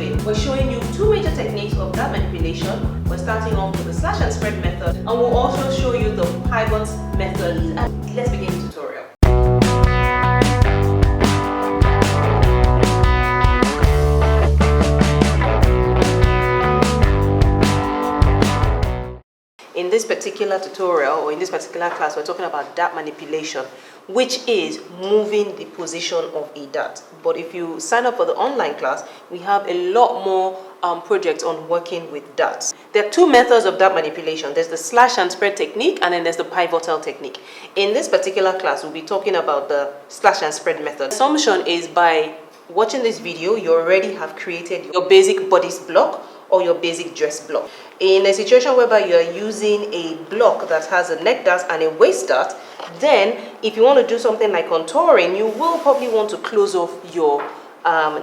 Martwayne. We're showing you two major techniques of data manipulation. We're starting off with the slash and spread method, and we'll also show you the pivot method. And let's begin the tutorial. In this particular tutorial, or in this particular class, we're talking about dart manipulation, which is moving the position of a dart. But if you sign up for the online class, we have a lot more projects on working with darts. There are two methods of dart manipulation. There's the slash and spread technique, and then there's the pivotal technique. In this particular class, we'll be talking about the slash and spread method. The assumption is by watching this video, you already have created your basic bodice block or your basic dress block. In a situation whereby you are using a block that has a neck dart and a waist dart, then if you want to do something like contouring, you will probably want to close off your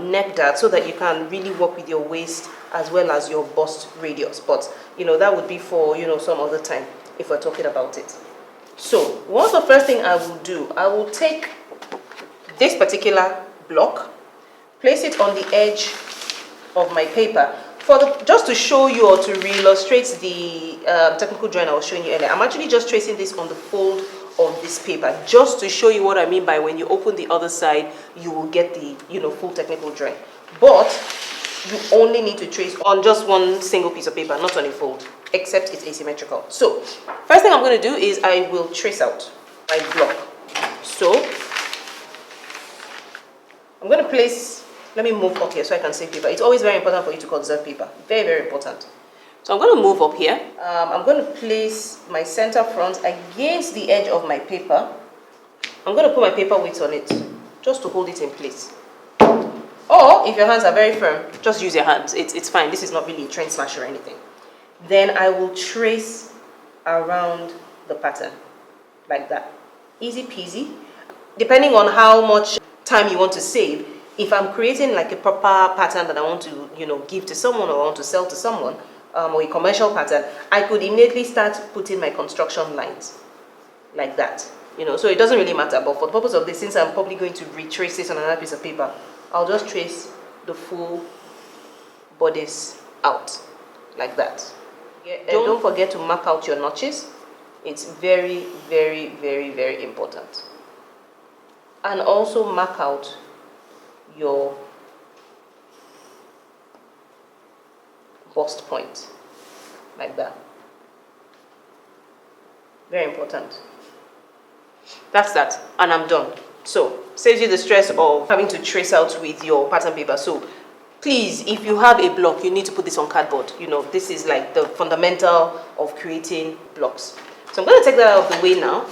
neck dart so that you can really work with your waist as well as your bust radius. But that would be for some other time if we're talking about it. So what's the first thing I will do? I will take this particular block, place it on the edge of my paper. Just to show you or to re-illustrate the technical drawing I was showing you earlier, I'm actually just tracing this on the fold of this paper, just to show you what I mean by when you open the other side, you will get the full technical drawing. But you only need to trace on just one single piece of paper, not on a fold, except it's asymmetrical. So first thing I'm going to do is I will trace out my block. So I'm going to place. Let me move up here so I can save paper. It's always very important for you to conserve paper. Very, very important. So I'm going to move up here. I'm going to place my center front against the edge of my paper. I'm going to put my paper weight on it, just to hold it in place. Or, if your hands are very firm, just use your hands. It's fine. This is not really a train smash or anything. Then I will trace around the pattern, like that. Easy peasy. Depending on how much time you want to save, if I'm creating like a proper pattern that I want to, give to someone or want to sell to someone, or a commercial pattern, I could immediately start putting my construction lines like that. So it doesn't really matter. But for the purpose of this, since I'm probably going to retrace this on another piece of paper, I'll just trace the full bodice out like that. Don't forget to mark out your notches. It's very, very, very, very important. And also mark out your bust point like that. Very important. That's that, and I'm done. So saves you the stress of having to trace out with your pattern paper. So please, if you have a block, you need to put this on cardboard. This is like the fundamental of creating blocks. So I'm going to take that out of the way now,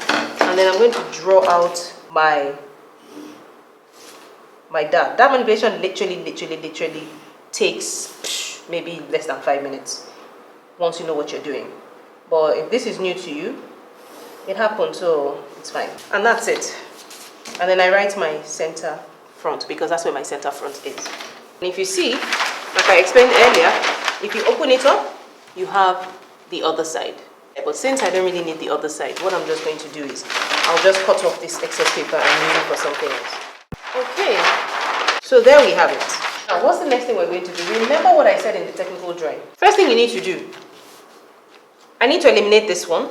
and then I'm going to draw out my dart. Dart manipulation literally takes maybe less than 5 minutes once you know what you're doing. But if this is new to you, it happened, so it's fine. And that's it. And then I write my center front, because that's where my center front is. And if you see, like I explained earlier, if you open it up, you have the other side. But since I don't really need the other side, what I'm just going to do is I'll just cut off this excess paper and use it for something else. Okay, so there we have it. Now, what's the next thing we're going to do? Remember what I said in the technical drawing. First thing you need to do, I need to eliminate this one,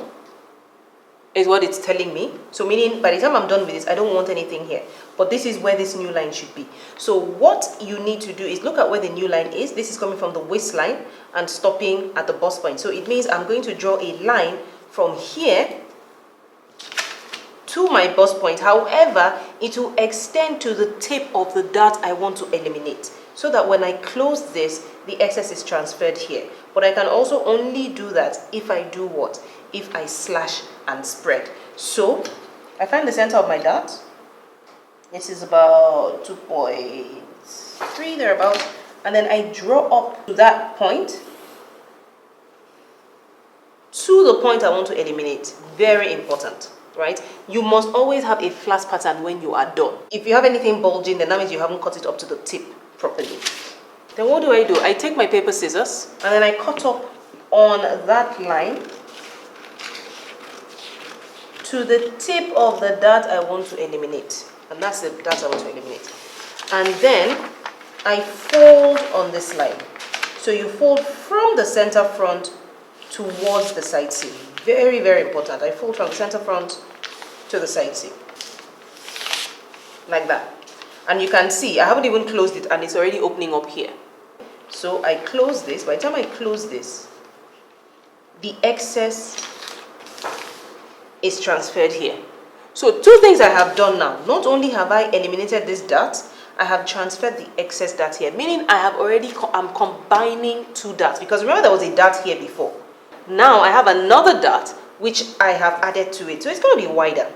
is what it's telling me. So meaning, by the time I'm done with this, I don't want anything here. But this is where this new line should be. So what you need to do is look at where the new line is. This is coming from the waistline and stopping at the bust point. So it means I'm going to draw a line from here to my bust point. However, it will extend to the tip of the dart I want to eliminate, so that when I close this, the excess is transferred here. But I can also only do that if I do what? If I slash and spread. So I find the center of my dart. This is about 2.3 thereabouts, and then I draw up to that point, to the point I want to eliminate. Very important. Right? You must always have a flat pattern when you are done. If you have anything bulging, then that means you haven't cut it up to the tip properly. Then what do? I take my paper scissors, and then I cut up on that line to the tip of the dart I want to eliminate. And that's the dart I want to eliminate. And then I fold on this line. So you fold from the center front towards the side seam. Very, very important. I fold from the center front to the side seam. Like that. And you can see, I haven't even closed it and it's already opening up here. So I close this. By the time I close this, the excess is transferred here. So two things I have done now. Not only have I eliminated this dart, I have transferred the excess dart here, meaning I have already, I'm combining two darts, because remember there was a dart here before. Now I have another dart which I have added to it, so it's going to be wider.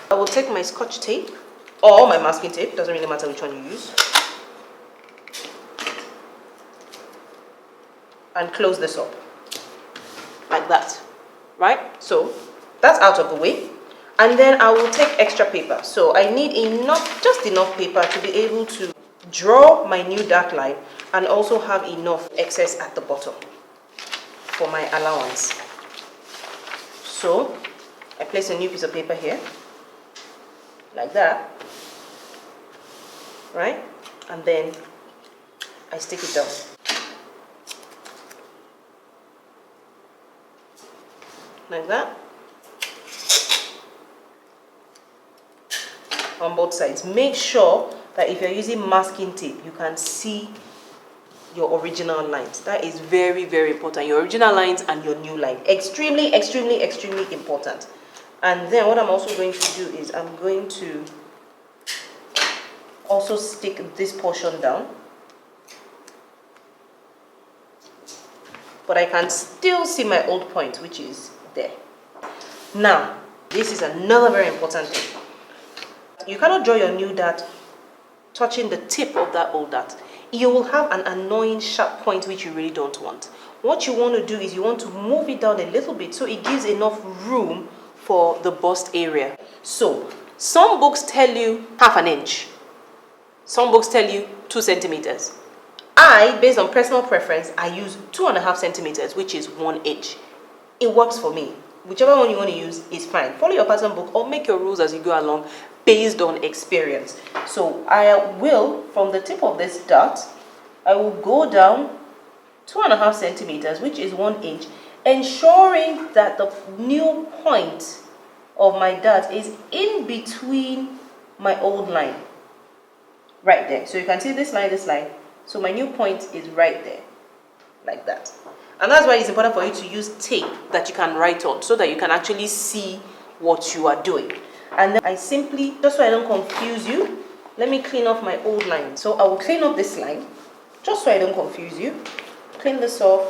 I will take my scotch tape or my masking tape, doesn't really matter which one you use, and close this up like that, right? So that's out of the way. And then I will take extra paper. So I need enough, just enough paper to be able to draw my new dart line and also have enough excess at the bottom for my allowance. So I place a new piece of paper here, like that, right? And then I stick it down. Like that. On both sides. Make sure that if you're using masking tape, you can see your original lines. That is very, very important. Your original lines and your new line. Extremely, extremely, extremely important. And then what I'm also going to do is I'm going to also stick this portion down. But I can still see my old point, which is there. Now, this is another very important thing. You cannot draw your new dart touching the tip of that old dart. You will have an annoying sharp point which you really don't want. What you want to do is you want to move it down a little bit so it gives enough room for the bust area. So, some books tell you half an inch. Some books tell you 2 centimeters. I, based on personal preference, I use 2.5 centimeters, which is 1 inch. It works for me. Whichever one you want to use is fine. Follow your pattern book or make your rules as you go along based on experience. So I will, from the tip of this dart, I will go down 2.5 centimeters, which is 1 inch, ensuring that the new point of my dart is in between my old line. Right there. So you can see this line, this line. So my new point is right there. Like that. And that's why it's important for you to use tape that you can write on so that you can actually see what you are doing. And then I simply, just so I don't confuse you, let me clean off my old line. So I will clean up this line, just so I don't confuse you. Clean this off,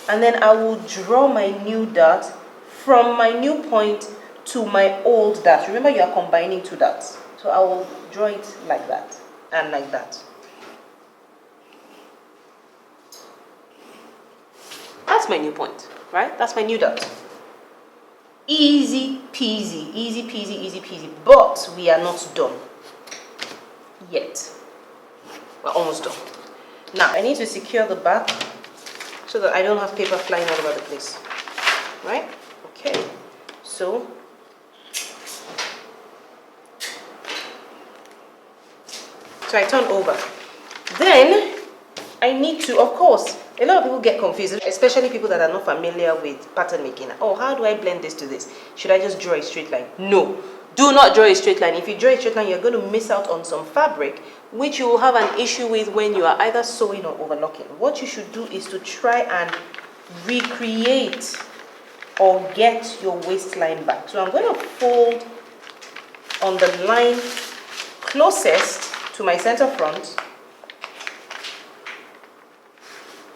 and then I will draw my new dart from my new point to my old dart. Remember, you are combining two darts. So I will draw it like that and like that. That's my new point, right? That's my new dart. Easy peasy, easy peasy, easy peasy. But we are not done yet. We're almost done. Now, I need to secure the back so that I don't have paper flying all over the place. Right? Okay. So, I turn over. Then, I need to, of course, a lot of people get confused, especially people that are not familiar with pattern making. Oh, how do I blend this to this? Should I just draw a straight line? No, do not draw a straight line. If you draw a straight line, you're going to miss out on some fabric, which you will have an issue with when you are either sewing or overlocking. What you should do is to try and recreate or get your waistline back. So I'm going to fold on the line closest to my center front,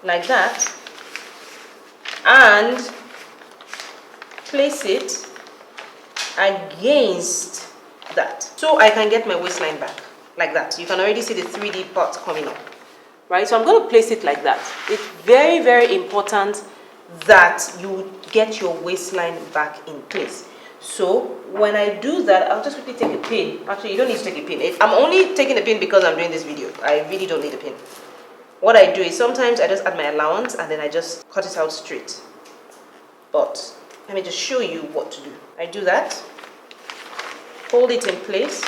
like that, and place it against that so I can get my waistline back like that. You can already see the 3D part coming up, right? So I'm going to place it like that. It's very, very important that you get your waistline back in place. So when I do that, I'll just quickly take a pin. Actually, you don't need to take a pin. I'm only taking a pin because I'm doing this video. I really don't need a pin. What I do is sometimes I just add my allowance and then I just cut it out straight. But let me just show you what to do. I do that, hold it in place,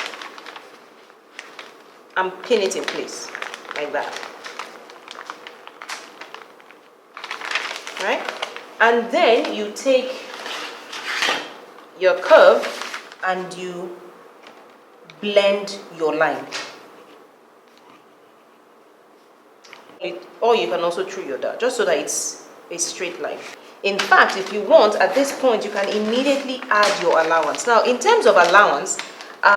and pin it in place like that. Right? And then you take your curve and you blend your line. Or you can also true your dart, just so that it's a straight line. In fact, if you want, at this point, you can immediately add your allowance. Now, in terms of allowance,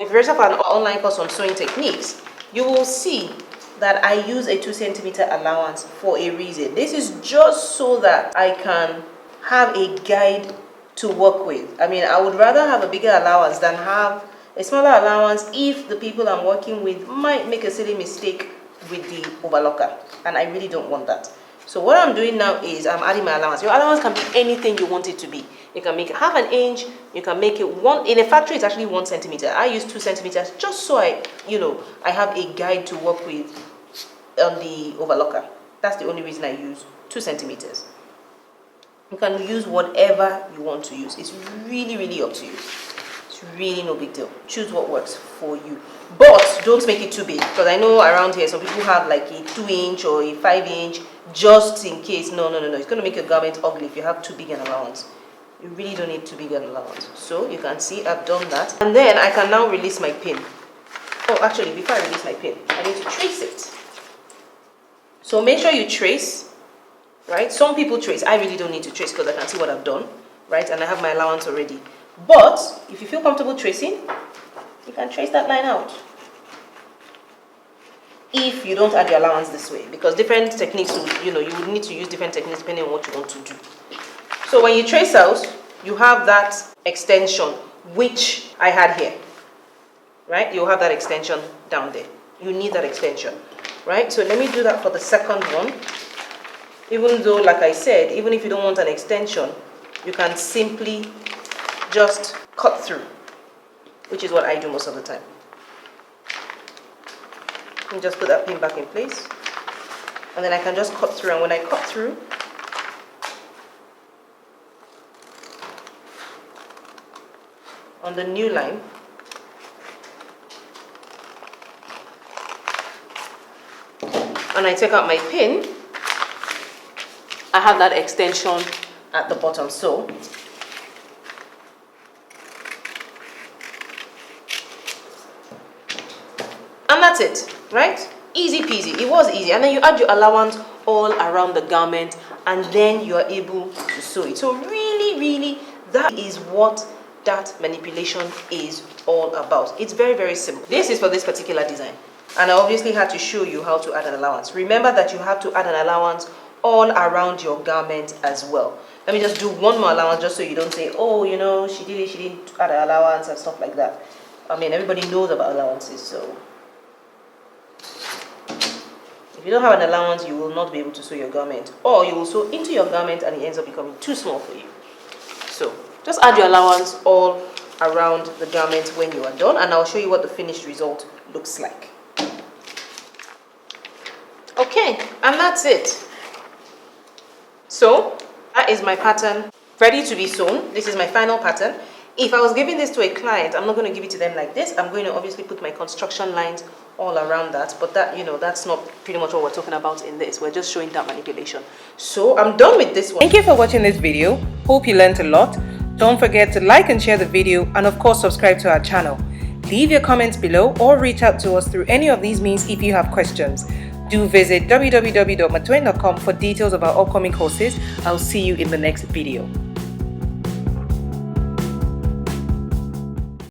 if you register for an online course on sewing techniques, you will see that I use a 2 centimeter allowance for a reason. This is just so that I can have a guide to work with. I mean, I would rather have a bigger allowance than have a smaller allowance if the people I'm working with might make a silly mistake with the overlocker, and I really don't want that. So what I'm doing now is I'm adding my allowance. Your allowance can be anything you want it to be. You can make it half an inch, you can make it one, in a factory it's actually 1 centimeter. I use 2 centimeters just so I have a guide to work with on the overlocker. That's the only reason I use 2 centimeters. You can use whatever you want to use. It's really, really up to you. It's really no big deal. Choose what works for you. But don't make it too big, because I know around here some people have like a 2 inch or a 5 inch just in case. No. It's going to make your garment ugly if you have too big an allowance. You really don't need too big an allowance. So you can see I've done that. And then I can now release my pin. Oh, actually, before I release my pin, I need to trace it. So make sure you trace, right? Some people trace. I really don't need to trace because I can see what I've done, right? And I have my allowance already. But if you feel comfortable tracing, you can trace that line out. If you don't add your allowance this way, because different techniques, you would need to use different techniques depending on what you want to do. So when you trace out, you have that extension, which I had here, right? You'll have that extension down there. You need that extension, right? So let me do that for the second one. Even though, like I said, even if you don't want an extension, you can simply just cut through, which is what I do most of the time. And just put that pin back in place, and then I can just cut through. And when I cut through, on the new line, and I take out my pin, I have that extension at the bottom. So and that's it, right? Easy peasy. It was easy. And then you add your allowance all around the garment, and then you are able to sew it. So really, really, that is what that manipulation is all about. It's very, very simple. This is for this particular design, and I obviously had to show you how to add an allowance. Remember that you have to add an allowance all around your garment as well. Let me just do one more allowance, just so you don't say, oh, she didn't add an allowance and stuff like that. I mean, everybody knows about allowances, so if you don't have an allowance, you will not be able to sew your garment, or you will sew into your garment and it ends up becoming too small for you. So just add your allowance all around the garment when you are done, and I'll show you what the finished result looks like. Okay, and that's it. So that is my pattern ready to be sewn. This is my final pattern. If I was giving this to a client, I'm not going to give it to them like this. I'm going to obviously put my construction lines all around that, but that, that's not pretty much what we're talking about in this. We're just showing that manipulation. So I'm done with this one. Thank you for watching this video. Hope you learned a lot. Don't forget to like and share the video, and of course subscribe to our channel. Leave your comments below or reach out to us through any of these means if you have questions. Do visit www.martwayne.com for details of our upcoming courses. I'll see you in the next video.